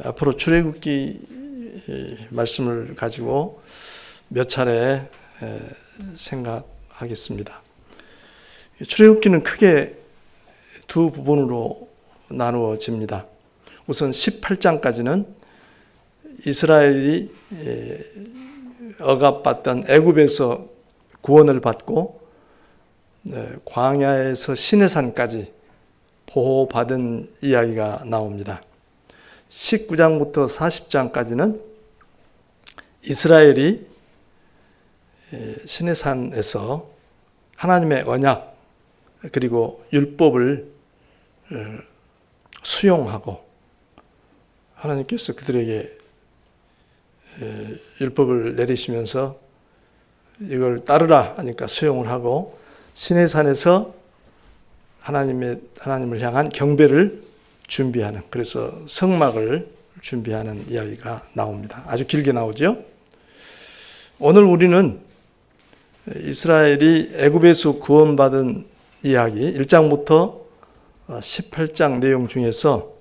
앞으로 출애굽기 말씀을 가지고 몇 차례 생각하겠습니다. 출애굽기는 크게 두 부분으로 나누어집니다. 우선 18장까지는 이스라엘이 억압받던 애굽에서 구원을 받고 광야에서 시내산까지 보호받은 이야기가 나옵니다. 19장부터 40장까지는 이스라엘이 시내산에서 하나님의 언약 그리고 율법을 수용하고 하나님께서 그들에게 율법을 내리시면서 이걸 따르라 하니까 수용을 하고 시내산에서 하나님을 향한 경배를 준비하는, 그래서 성막을 준비하는 이야기가 나옵니다. 아주 길게 나오죠. 오늘 우리는 이스라엘이 애굽에서 구원받은 이야기 1장부터 18장 내용 중에서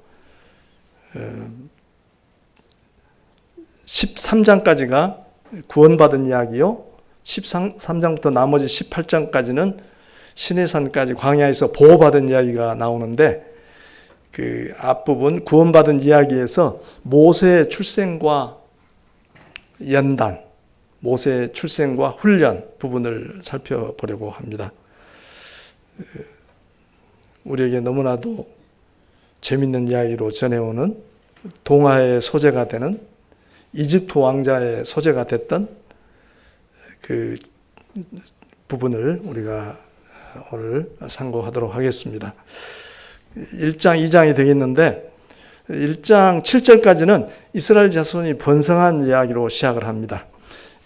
13장까지가 구원받은 이야기요, 13장부터 나머지 18장까지는 시내산까지 광야에서 보호받은 이야기가 나오는데, 그 앞부분 구원받은 이야기에서 모세의 출생과 연단, 모세의 출생과 훈련 부분을 살펴보려고 합니다. 우리에게 너무나도 재밌는 이야기로 전해오는 동화의 소재가 되는 이집트 왕자의 소재가 됐던 그 부분을 우리가 오늘 상고하도록 하겠습니다. 1장, 2장이 되겠는데 1장 7절까지는 이스라엘 자손이 번성한 이야기로 시작을 합니다.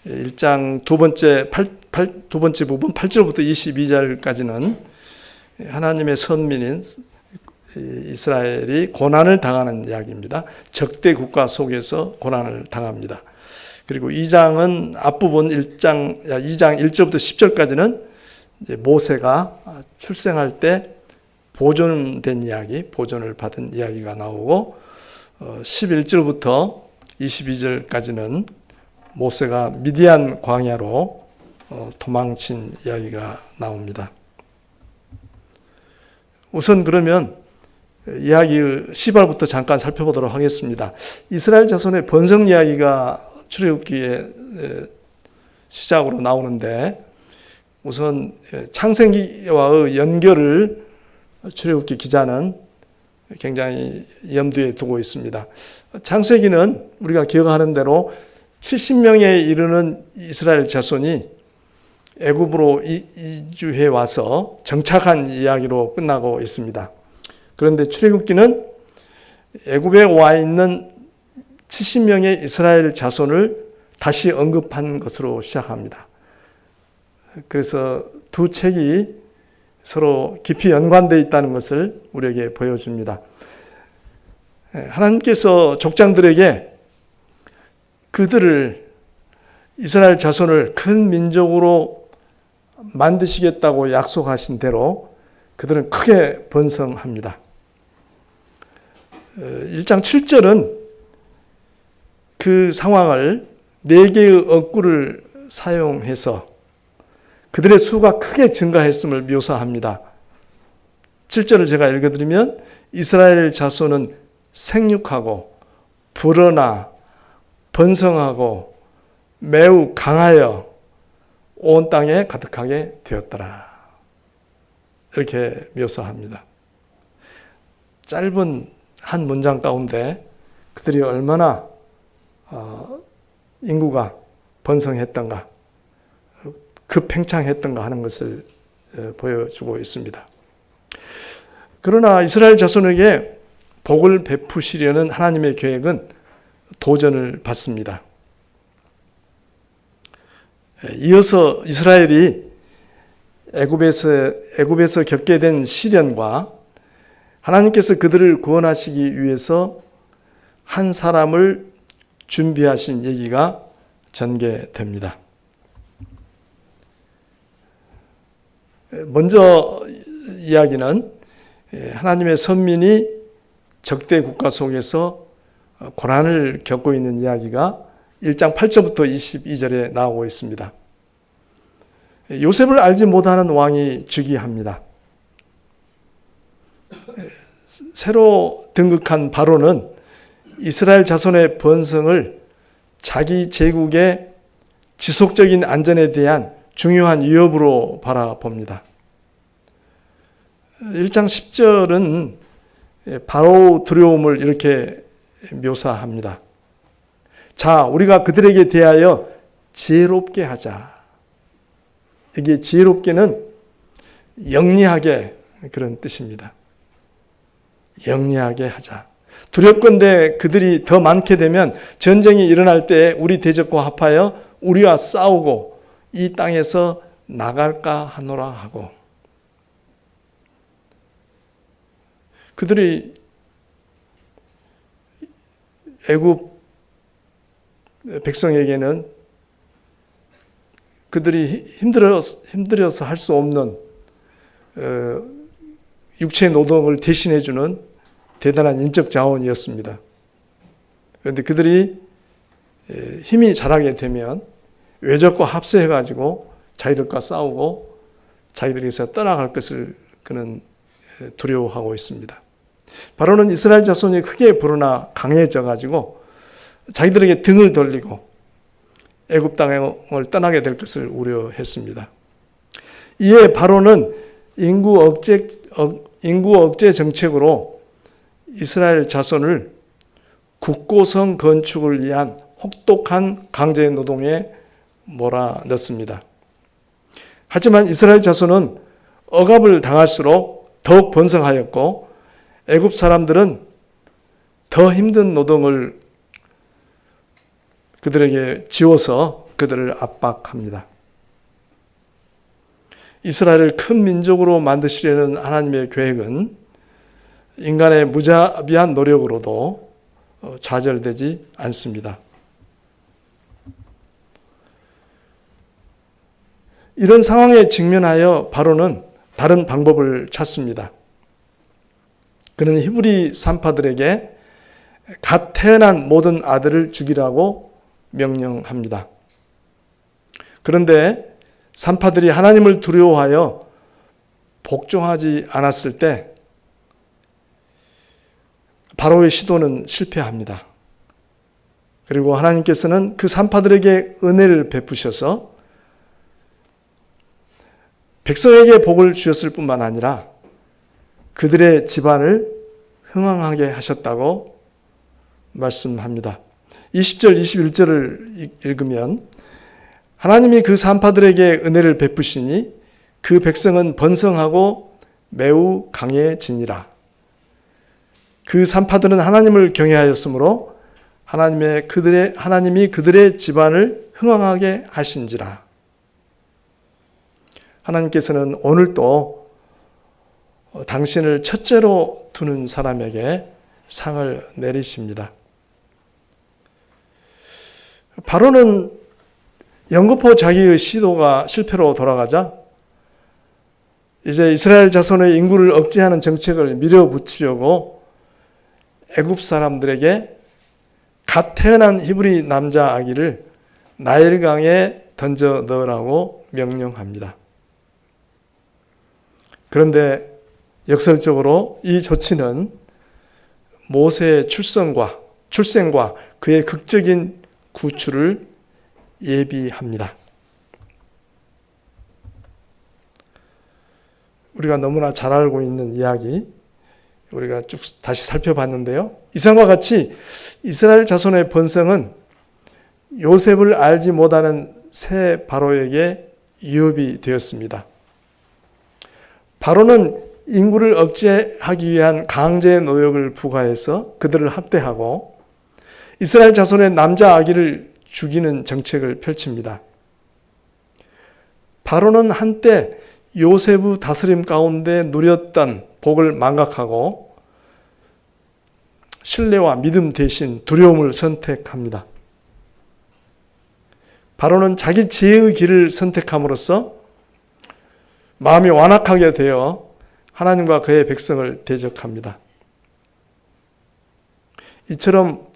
1장 두 번째 부분 8절부터 22절까지는 하나님의 선민인 이스라엘이 고난을 당하는 이야기입니다. 적대 국가 속에서 고난을 당합니다. 그리고 2장은 앞부분 2장 1절부터 10절까지는 모세가 출생할 때 보존된 이야기, 보존을 받은 이야기가 나오고 11절부터 22절까지는 모세가 미디안 광야로 도망친 이야기가 나옵니다. 우선 그러면 이야기 시발부터 잠깐 살펴보도록 하겠습니다. 이스라엘 자손의 번성 이야기가 출애굽기의 시작으로 나오는데, 우선 창세기와의 연결을 출애굽기 기자는 굉장히 염두에 두고 있습니다. 창세기는 우리가 기억하는 대로 70명에 이르는 이스라엘 자손이 애굽으로 이주해 와서 정착한 이야기로 끝나고 있습니다. 그런데 출애굽기는 애굽에 와 있는 70명의 이스라엘 자손을 다시 언급한 것으로 시작합니다. 그래서 두 책이 서로 깊이 연관되어 있다는 것을 우리에게 보여줍니다. 하나님께서 족장들에게 그들을, 이스라엘 자손을 큰 민족으로 만드시겠다고 약속하신 대로 그들은 크게 번성합니다. 1장 7절은 그 상황을 4개의 억구를 사용해서 그들의 수가 크게 증가했음을 묘사합니다. 7절을 제가 읽어드리면 이스라엘 자손은 생육하고 불어나 번성하고 매우 강하여 온 땅에 가득하게 되었더라. 이렇게 묘사합니다. 짧은 한 문장 가운데 그들이 얼마나 인구가 번성했던가, 급팽창했던가 하는 것을 보여주고 있습니다. 그러나 이스라엘 자손에게 복을 베푸시려는 하나님의 계획은 도전을 받습니다. 이어서 이스라엘이 애굽에서 겪게 된 시련과 하나님께서 그들을 구원하시기 위해서 한 사람을 준비하신 얘기가 전개됩니다. 먼저 이야기는 하나님의 선민이 적대 국가 속에서 고난을 겪고 있는 이야기가 1장 8절부터 22절에 나오고 있습니다. 요셉을 알지 못하는 왕이 즉위합니다. 새로 등극한 바로는 이스라엘 자손의 번성을 자기 제국의 지속적인 안전에 대한 중요한 위협으로 바라봅니다. 1장 10절은 바로 두려움을 이렇게 묘사합니다. 자, 우리가 그들에게 대하여 지혜롭게 하자. 이게 지혜롭게는 영리하게 그런 뜻입니다. 영리하게 하자. 두렵건대 그들이 더 많게 되면 전쟁이 일어날 때 우리 대적과 합하여 우리와 싸우고 이 땅에서 나갈까 하노라 하고, 그들이 애굽 백성에게는 그들이 힘들어서 할 수 없는 육체 노동을 대신해 주는 대단한 인적 자원이었습니다. 그런데 그들이 힘이 자라게 되면 외적과 합세해 가지고 자기들과 싸우고 자기들에게서 떠나갈 것을 그는 두려워하고 있습니다. 바로는 이스라엘 자손이 크게 불어나 강해져 가지고 자기들에게 등을 돌리고 애굽 땅을 떠나게 될 것을 우려했습니다. 이에 바로는 인구 억제 정책으로 이스라엘 자손을 국고성 건축을 위한 혹독한 강제 노동에 몰아넣습니다. 하지만 이스라엘 자손은 억압을 당할수록 더욱 번성하였고 애굽 사람들은 더 힘든 노동을 그들에게 지워서 그들을 압박합니다. 이스라엘을 큰 민족으로 만드시려는 하나님의 계획은 인간의 무자비한 노력으로도 좌절되지 않습니다. 이런 상황에 직면하여 바로는 다른 방법을 찾습니다. 그는 히브리 산파들에게 갓 태어난 모든 아들을 죽이라고 명령합니다. 그런데 산파들이 하나님을 두려워하여 복종하지 않았을 때 바로의 시도는 실패합니다. 그리고 하나님께서는 그 산파들에게 은혜를 베푸셔서 백성에게 복을 주셨을 뿐만 아니라 그들의 집안을 흥왕하게 하셨다고 말씀합니다. 20절, 21절을 읽으면 하나님이 그 산파들에게 은혜를 베푸시니 그 백성은 번성하고 매우 강해지니라. 그 산파들은 하나님을 경외하였으므로 하나님이 그들의 집안을 흥왕하게 하신지라. 하나님께서는 오늘도 당신을 첫째로 두는 사람에게 상을 내리십니다. 바로는 연거푸 자기의 시도가 실패로 돌아가자 이제 이스라엘 자손의 인구를 억제하는 정책을 밀어붙이려고 애굽 사람들에게 갓 태어난 히브리 남자 아기를 나일강에 던져 넣으라고 명령합니다. 그런데 역설적으로 이 조치는 모세의 출생과 그의 극적인 구출을 예비합니다. 우리가 너무나 잘 알고 있는 이야기, 우리가 쭉 다시 살펴봤는데요. 이상과 같이 이스라엘 자손의 번성은 요셉을 알지 못하는 새 바로에게 위협이 되었습니다. 바로는 인구를 억제하기 위한 강제 노역을 부과해서 그들을 학대하고 이스라엘 자손의 남자 아기를 죽이는 정책을 펼칩니다. 바로는 한때 요셉의 다스림 가운데 누렸던 복을 망각하고 신뢰와 믿음 대신 두려움을 선택합니다. 바로는 자기 지혜의 길을 선택함으로써 마음이 완악하게 되어 하나님과 그의 백성을 대적합니다. 이처럼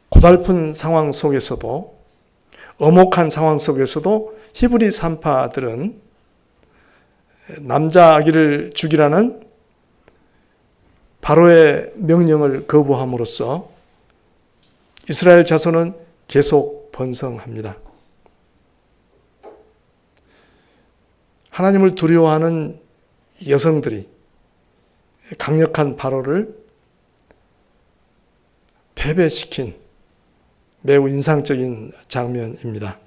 고달픈 상황 속에서도, 엄혹한 상황 속에서도 히브리 산파들은 남자 아기를 죽이라는 바로의 명령을 거부함으로써 이스라엘 자손은 계속 번성합니다. 하나님을 두려워하는 여성들이 강력한 바로를 패배시킨 매우 인상적인 장면입니다.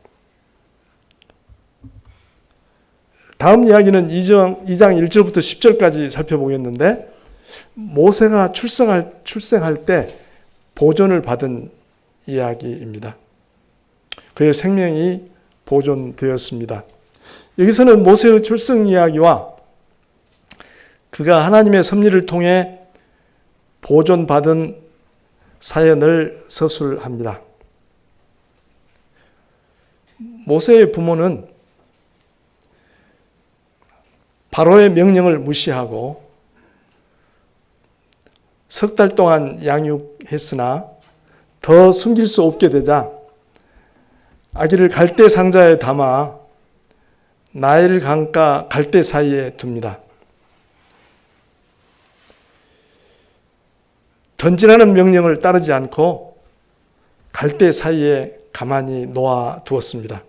다음 이야기는 2장 1절부터 10절까지 살펴보겠는데, 모세가 출생할 때 보존을 받은 이야기입니다. 그의 생명이 보존되었습니다. 여기서는 모세의 출생 이야기와 그가 하나님의 섭리를 통해 보존받은 사연을 서술합니다. 모세의 부모는 바로의 명령을 무시하고 석 달 동안 양육했으나 더 숨길 수 없게 되자 아기를 갈대 상자에 담아 나일 강가 갈대 사이에 둡니다. 던지라는 명령을 따르지 않고 갈대 사이에 가만히 놓아 두었습니다.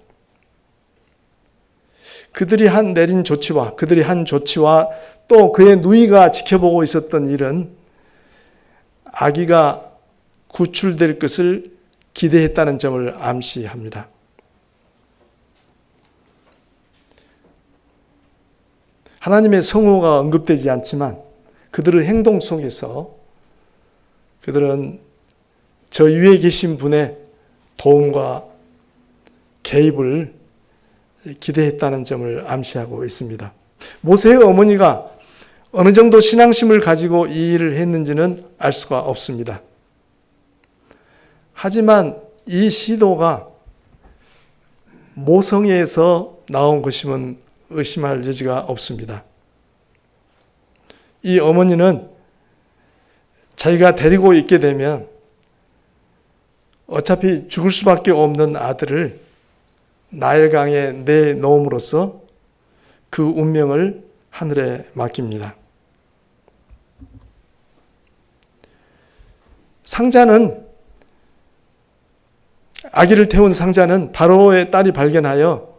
그들이 한 조치와 또 그의 누이가 지켜보고 있었던 일은 아기가 구출될 것을 기대했다는 점을 암시합니다. 하나님의 성호가 언급되지 않지만 그들의 행동 속에서 그들은 저 위에 계신 분의 도움과 개입을 기대했다는 점을 암시하고 있습니다. 모세의 어머니가 어느 정도 신앙심을 가지고 이 일을 했는지는 알 수가 없습니다. 하지만 이 시도가 모성애에서 나온 것임은 의심할 여지가 없습니다. 이 어머니는 자기가 데리고 있게 되면 어차피 죽을 수밖에 없는 아들을 나일강에 내놓음으로써 그 운명을 하늘에 맡깁니다. 아기를 태운 상자는 바로의 딸이 발견하여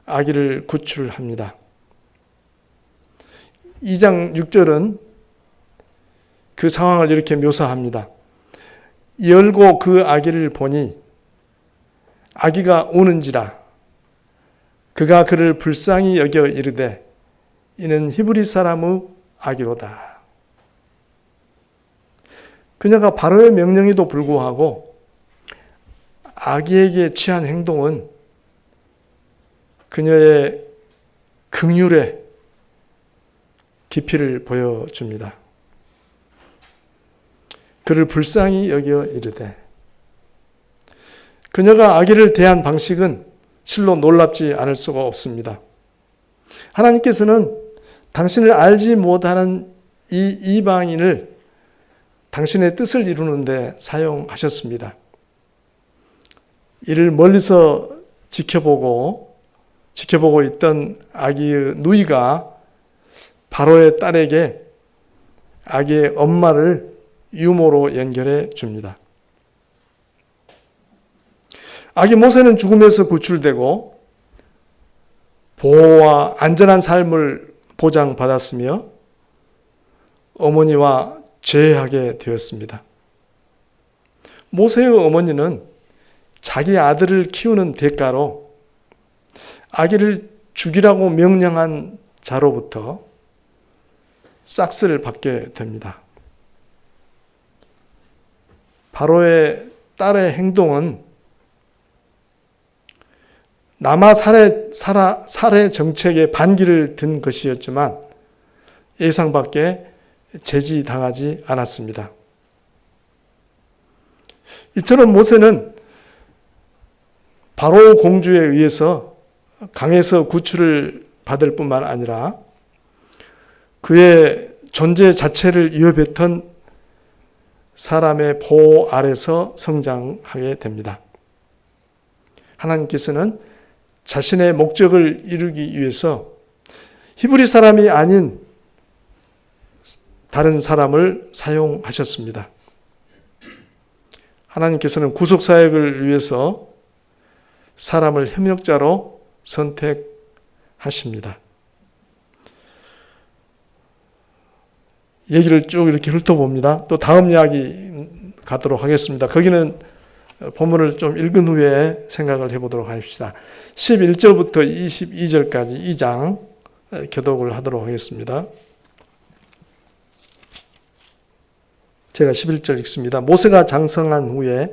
아기를 구출합니다. 2장 6절은 그 상황을 이렇게 묘사합니다. 열고 그 아기를 보니 아기가 우는지라 그가 그를 불쌍히 여겨 이르되 이는 히브리 사람의 아기로다. 그녀가 바로의 명령에도 불구하고 아기에게 취한 행동은 그녀의 긍휼의 깊이를 보여줍니다. 그를 불쌍히 여겨 이르되, 그녀가 아기를 대한 방식은 실로 놀랍지 않을 수가 없습니다. 하나님께서는 당신을 알지 못하는 이 이방인을 당신의 뜻을 이루는 데 사용하셨습니다. 이를 멀리서 지켜보고 있던 아기의 누이가 바로의 딸에게 아기의 엄마를 유모로 연결해 줍니다. 아기 모세는 죽음에서 구출되고 보호와 안전한 삶을 보장받았으며 어머니와 재회하게 되었습니다. 모세의 어머니는 자기 아들을 키우는 대가로 아기를 죽이라고 명령한 자로부터 싹스를 받게 됩니다. 바로의 딸의 행동은 남아 살해 정책에 반기를 든 것이었지만 예상밖에 제지당하지 않았습니다. 이처럼 모세는 바로 공주에 의해서 강에서 구출을 받을 뿐만 아니라 그의 존재 자체를 위협했던 사람의 보호 아래서 성장하게 됩니다. 하나님께서는 자신의 목적을 이루기 위해서 히브리 사람이 아닌 다른 사람을 사용하셨습니다. 하나님께서는 구속사역을 위해서 사람을 협력자로 선택하십니다. 얘기를 쭉 이렇게 훑어봅니다. 또 다음 이야기 가도록 하겠습니다. 거기는 본문을 좀 읽은 후에 생각을 해보도록 합시다. 11절부터 22절까지 2장 교독을 하도록 하겠습니다. 제가 11절 읽습니다. 모세가 장성한 후에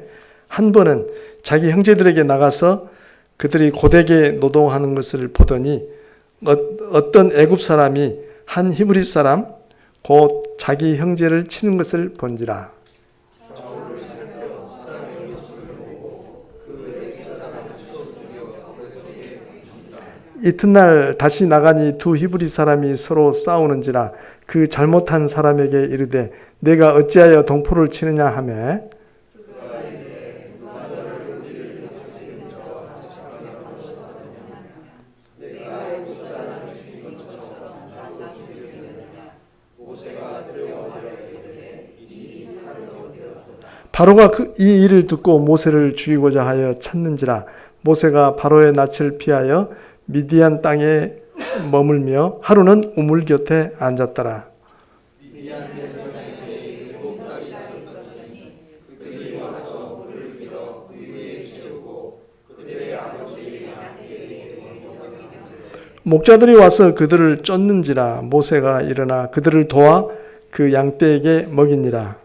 한 번은 자기 형제들에게 나가서 그들이 고되게 노동하는 것을 보더니 어떤 애굽 사람이 한 히브리 사람 곧 자기 형제를 치는 것을 본지라. 이튿날 다시 나가니 두 히브리 사람이 서로 싸우는지라. 그 잘못한 사람에게 이르되 내가 어찌하여 동포를 치느냐 하매 바로가 이 일을 듣고 모세를 죽이고자 하여 찾는지라. 모세가 바로의 낯을 피하여 미디안 땅에 머물며 하루는 우물 곁에 앉았더라. 목자들이 와서 그들을 쫓는지라. 모세가 일어나 그들을 도와 그 양떼에게 먹이니라.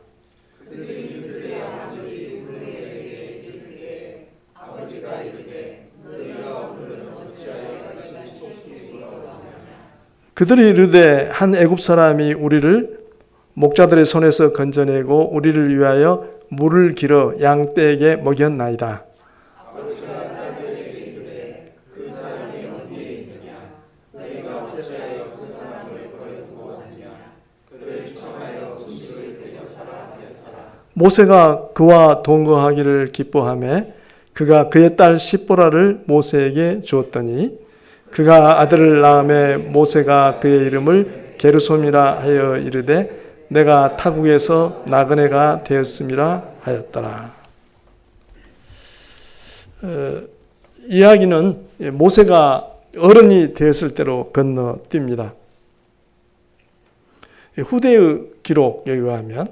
그들이 이르되 한 애굽 사람이 우리를 목자들의 손에서 건져내고 우리를 위하여 물을 길어 양떼에게 먹였나이다. 모세가 그와 동거하기를 기뻐하며 그가 그의 딸 시보라를 모세에게 주었더니 그가 아들을 낳음에 모세가 그의 이름을 게르솜이라 하여 이르되 내가 타국에서 나그네가 되었음이라 하였더라. 이야기는 모세가 어른이 되었을 때로 건너뜁니다. 후대의 기록에 의하면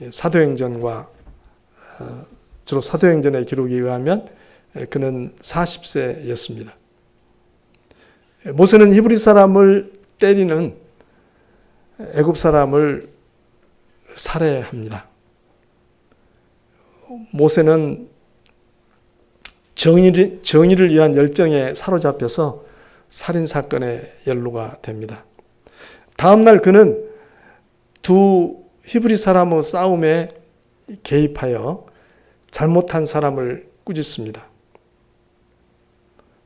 사도행전과 주로 사도행전의 기록에 의하면 그는 40세였습니다. 모세는 히브리 사람을 때리는 애굽 사람을 살해합니다. 모세는 정의를 위한 열정에 사로잡혀서 살인사건에 연루가 됩니다. 다음날 그는 두 히브리 사람의 싸움에 개입하여 잘못한 사람을 꾸짖습니다.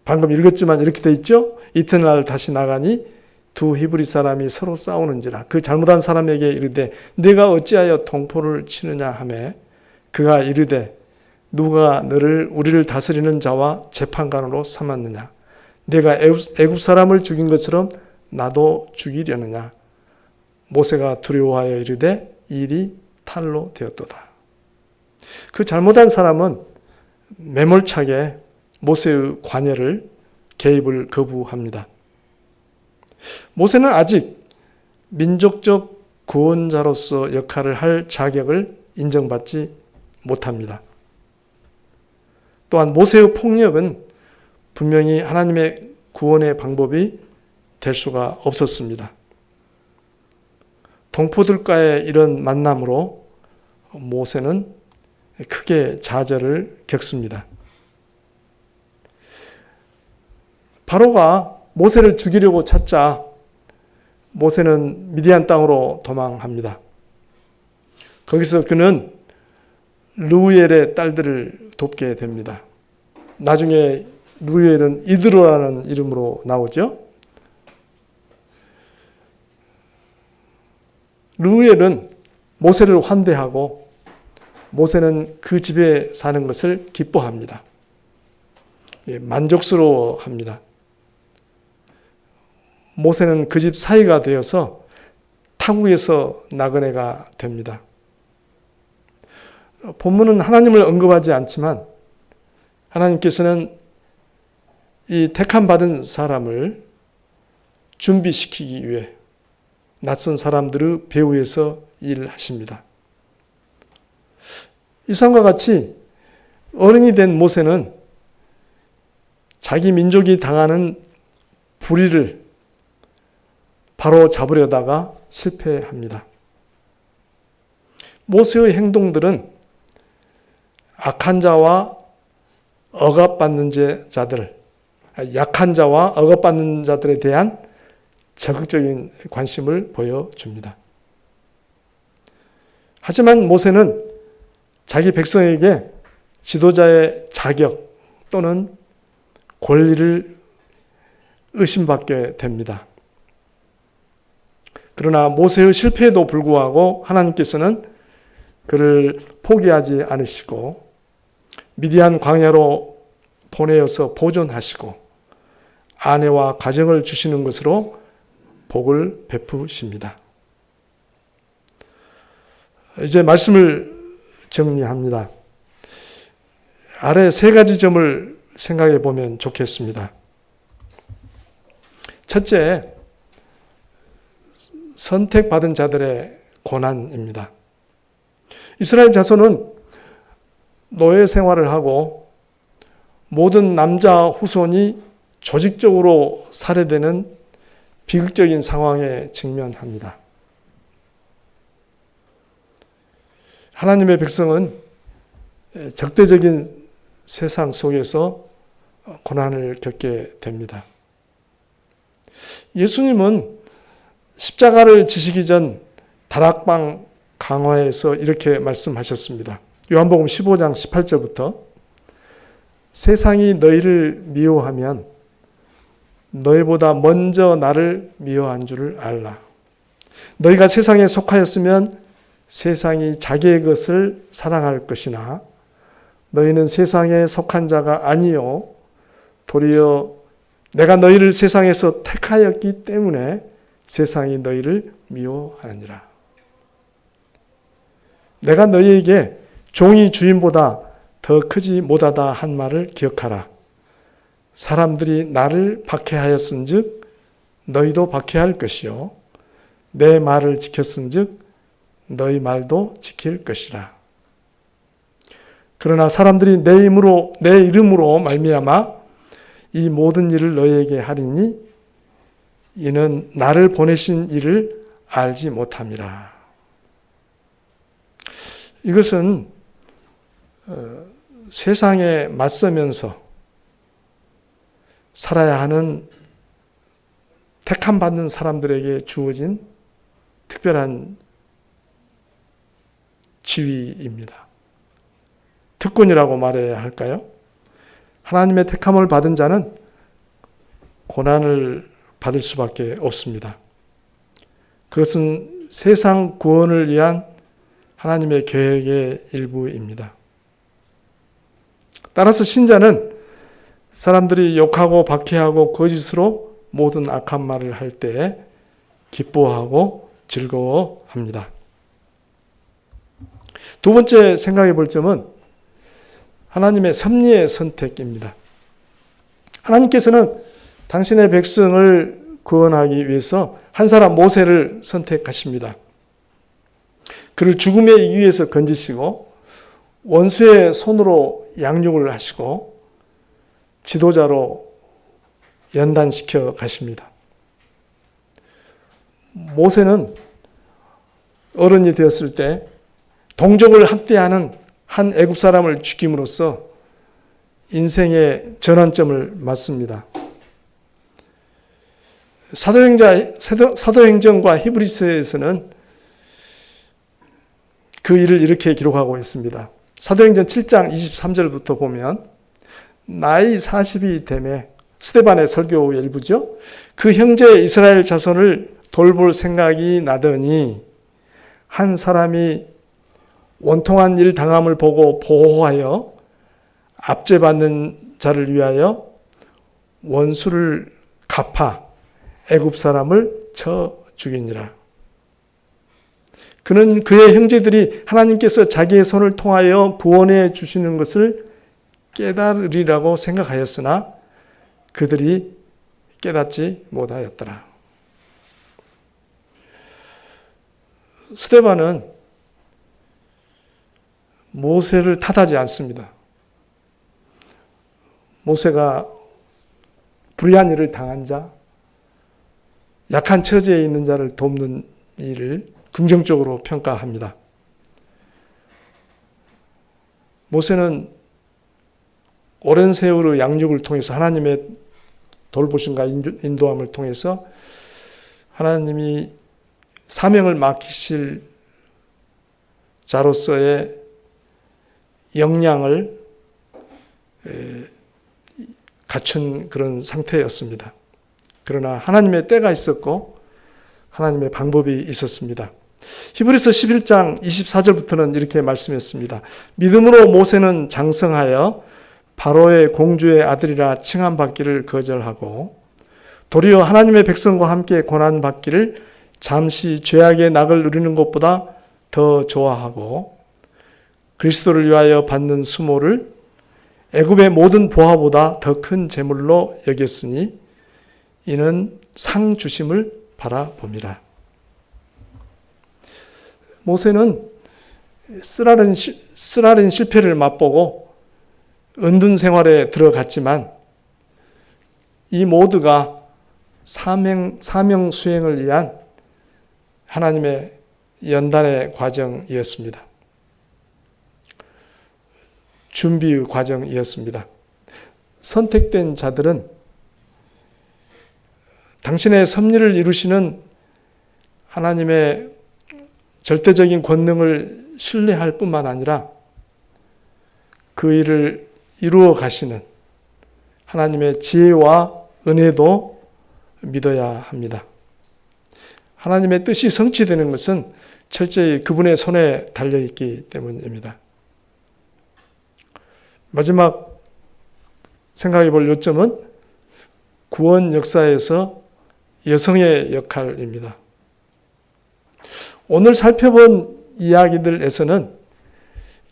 방금 읽었지만 이렇게 돼 있죠. 이튿날 다시 나가니 두 히브리 사람이 서로 싸우는지라. 그 잘못한 사람에게 이르되 네가 어찌하여 동포를 치느냐 하매 그가 이르되 누가 너를 우리를 다스리는 자와 재판관으로 삼았느냐. 내가 애굽 사람을 죽인 것처럼 나도 죽이려느냐. 모세가 두려워하여 이르되 일이 탈로 되었도다. 그 잘못한 사람은 매몰차게 모세의 관여를 개입을 거부합니다. 모세는 아직 민족적 구원자로서 역할을 할 자격을 인정받지 못합니다. 또한 모세의 폭력은 분명히 하나님의 구원의 방법이 될 수가 없었습니다. 동포들과의 이런 만남으로 모세는 크게 좌절을 겪습니다. 바로가 모세를 죽이려고 찾자 모세는 미디안 땅으로 도망합니다. 거기서 그는 르우엘의 딸들을 돕게 됩니다. 나중에 르우엘은 이드로라는 이름으로 나오죠. 르우엘은 모세를 환대하고 모세는 그 집에 사는 것을 기뻐합니다. 만족스러워합니다. 모세는 그 집 사위가 되어서 타국에서 나그네가 됩니다. 본문은 하나님을 언급하지 않지만 하나님께서는 이 택함 받은 사람을 준비시키기 위해 낯선 사람들의 배후에서 일하십니다. 이상과 같이 어른이 된 모세는 자기 민족이 당하는 불의를 바로 잡으려다가 실패합니다. 모세의 행동들은 악한 자와 억압받는 자들, 약한 자와 억압받는 자들에 대한 적극적인 관심을 보여줍니다. 하지만 모세는 자기 백성에게 지도자의 자격 또는 권리를 의심받게 됩니다. 그러나 모세의 실패에도 불구하고 하나님께서는 그를 포기하지 않으시고 미디안 광야로 보내어서 보존하시고 아내와 가정을 주시는 것으로 복을 베푸십니다. 이제 말씀을 정리합니다. 아래 세 가지 점을 생각해 보면 좋겠습니다. 첫째, 선택받은 자들의 고난입니다. 이스라엘 자손은 노예 생활을 하고 모든 남자 후손이 조직적으로 살해되는 비극적인 상황에 직면합니다. 하나님의 백성은 적대적인 세상 속에서 고난을 겪게 됩니다. 예수님은 십자가를 지시기 전 다락방 강화에서 이렇게 말씀하셨습니다. 요한복음 15장 18절부터 세상이 너희를 미워하면 너희보다 먼저 나를 미워한 줄을 알라. 너희가 세상에 속하였으면 세상이 자기의 것을 사랑할 것이나 너희는 세상에 속한 자가 아니요 도리어 내가 너희를 세상에서 택하였기 때문에 세상이 너희를 미워하느니라. 내가 너희에게 종이 주인보다 더 크지 못하다 한 말을 기억하라. 사람들이 나를 박해하였은즉 너희도 박해할 것이요 내 말을 지켰은즉 너희 말도 지킬 것이라. 그러나 사람들이 내 이름으로 말미암아 이 모든 일을 너희에게 하리니 이는 나를 보내신 이를 알지 못함이라. 이것은 세상에 맞서면서 살아야 하는 택함 받는 사람들에게 주어진 특별한 지위입니다. 특권이라고 말해야 할까요? 하나님의 택함을 받은 자는 고난을 받을 수밖에 없습니다. 그것은 세상 구원을 위한 하나님의 계획의 일부입니다. 따라서 신자는 사람들이 욕하고 박해하고 거짓으로 모든 악한 말을 할 때 기뻐하고 즐거워합니다. 두 번째 생각해 볼 점은 하나님의 섭리의 선택입니다. 하나님께서는 당신의 백성을 구원하기 위해서 한 사람 모세를 선택하십니다. 그를 죽음에 이기에서 건지시고 원수의 손으로 양육을 하시고 지도자로 연단시켜 가십니다. 모세는 어른이 되었을 때 동족을 학대하는 한 애굽 사람을 죽임으로써 인생의 전환점을 맞습니다. 사도행전과 히브리서에서는 그 일을 이렇게 기록하고 있습니다. 사도행전 7장 23절부터 보면 나이 40이 되매 스데반의 설교의 일부죠. 그 형제 이스라엘 자손을 돌볼 생각이 나더니 한 사람이 원통한 일 당함을 보고 보호하여 압제받는 자를 위하여 원수를 갚아 애굽 사람을 쳐 죽이니라. 그는 그의 형제들이 하나님께서 자기의 손을 통하여 구원해 주시는 것을 깨달으리라고 생각하였으나 그들이 깨닫지 못하였더라. 스데반은 모세를 탓하지 않습니다. 모세가 불의한 일을 당한 자, 약한 처지에 있는 자를 돕는 일을 긍정적으로 평가합니다. 모세는 오랜 세월의 양육을 통해서 하나님의 돌보심과 인도함을 통해서 하나님이 사명을 맡기실 자로서의 역량을 갖춘 그런 상태였습니다. 그러나 하나님의 때가 있었고 하나님의 방법이 있었습니다. 히브리서 11장 24절부터는 이렇게 말씀했습니다. 믿음으로 모세는 장성하여 바로의 공주의 아들이라 칭함받기를 거절하고 도리어 하나님의 백성과 함께 고난받기를 잠시 죄악의 낙을 누리는 것보다 더 좋아하고 그리스도를 위하여 받는 수모를 애굽의 모든 보화보다 더 큰 재물로 여겼으니 이는 상 주심을 바라봅니다. 모세는 쓰라린 실패를 맛보고 은둔 생활에 들어갔지만 이 모두가 사명 수행을 위한 하나님의 연단의 과정이었습니다. 준비의 과정이었습니다. 선택된 자들은 당신의 섭리를 이루시는 하나님의 절대적인 권능을 신뢰할 뿐만 아니라 그 일을 이루어 가시는 하나님의 지혜와 은혜도 믿어야 합니다. 하나님의 뜻이 성취되는 것은 철저히 그분의 손에 달려있기 때문입니다. 마지막 생각해 볼 요점은 구원 역사에서 여성의 역할입니다. 오늘 살펴본 이야기들에서는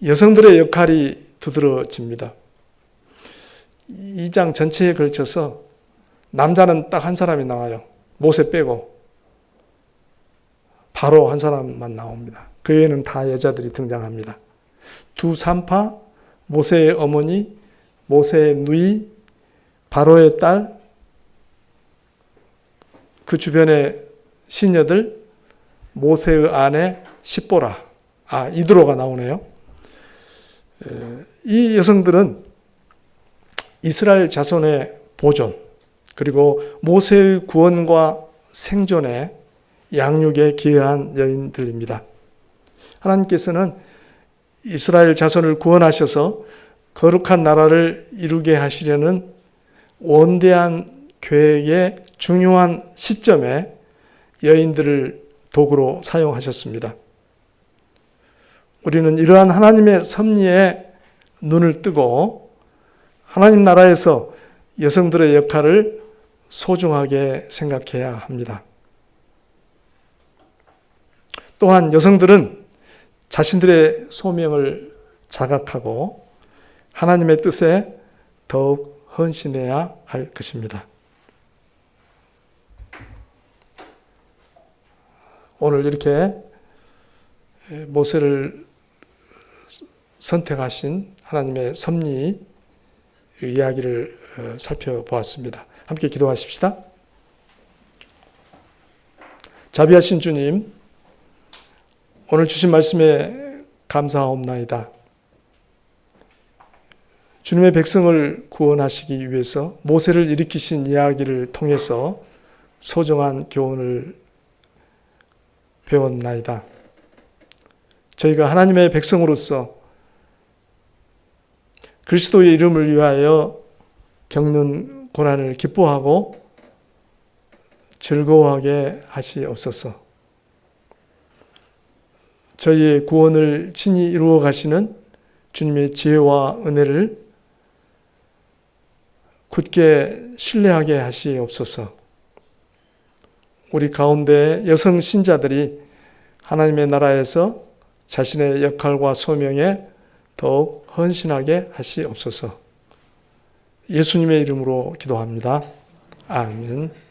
여성들의 역할이 두드러집니다. 2장 전체에 걸쳐서 남자는 딱 한 사람이 나와요. 모세 빼고 바로 한 사람만 나옵니다. 그 외에는 다 여자들이 등장합니다. 두 산파, 모세의 어머니, 모세의 누이, 바로의 딸, 그 주변의 시녀들, 모세의 아내 십보라, 이드로가 나오네요. 이 여성들은 이스라엘 자손의 보존, 그리고 모세의 구원과 생존에 양육에 기여한 여인들입니다. 하나님께서는 이스라엘 자손을 구원하셔서 거룩한 나라를 이루게 하시려는 원대한 계획의 중요한 시점에 여인들을 도구로 사용하셨습니다. 우리는 이러한 하나님의 섭리에 눈을 뜨고 하나님 나라에서 여성들의 역할을 소중하게 생각해야 합니다. 또한 여성들은 자신들의 소명을 자각하고 하나님의 뜻에 더욱 헌신해야 할 것입니다. 오늘 이렇게 모세를 선택하신 하나님의 섭리 이야기를 살펴보았습니다. 함께 기도하십시다. 자비하신 주님, 오늘 주신 말씀에 감사하옵나이다. 주님의 백성을 구원하시기 위해서 모세를 일으키신 이야기를 통해서 소중한 교훈을 배웠나이다. 저희가 하나님의 백성으로서 그리스도의 이름을 위하여 겪는 고난을 기뻐하고 즐거워하게 하시옵소서. 저희의 구원을 친히 이루어 가시는 주님의 지혜와 은혜를 굳게 신뢰하게 하시옵소서. 우리 가운데 여성 신자들이 하나님의 나라에서 자신의 역할과 소명에 더욱 헌신하게 하시옵소서. 예수님의 이름으로 기도합니다. 아멘.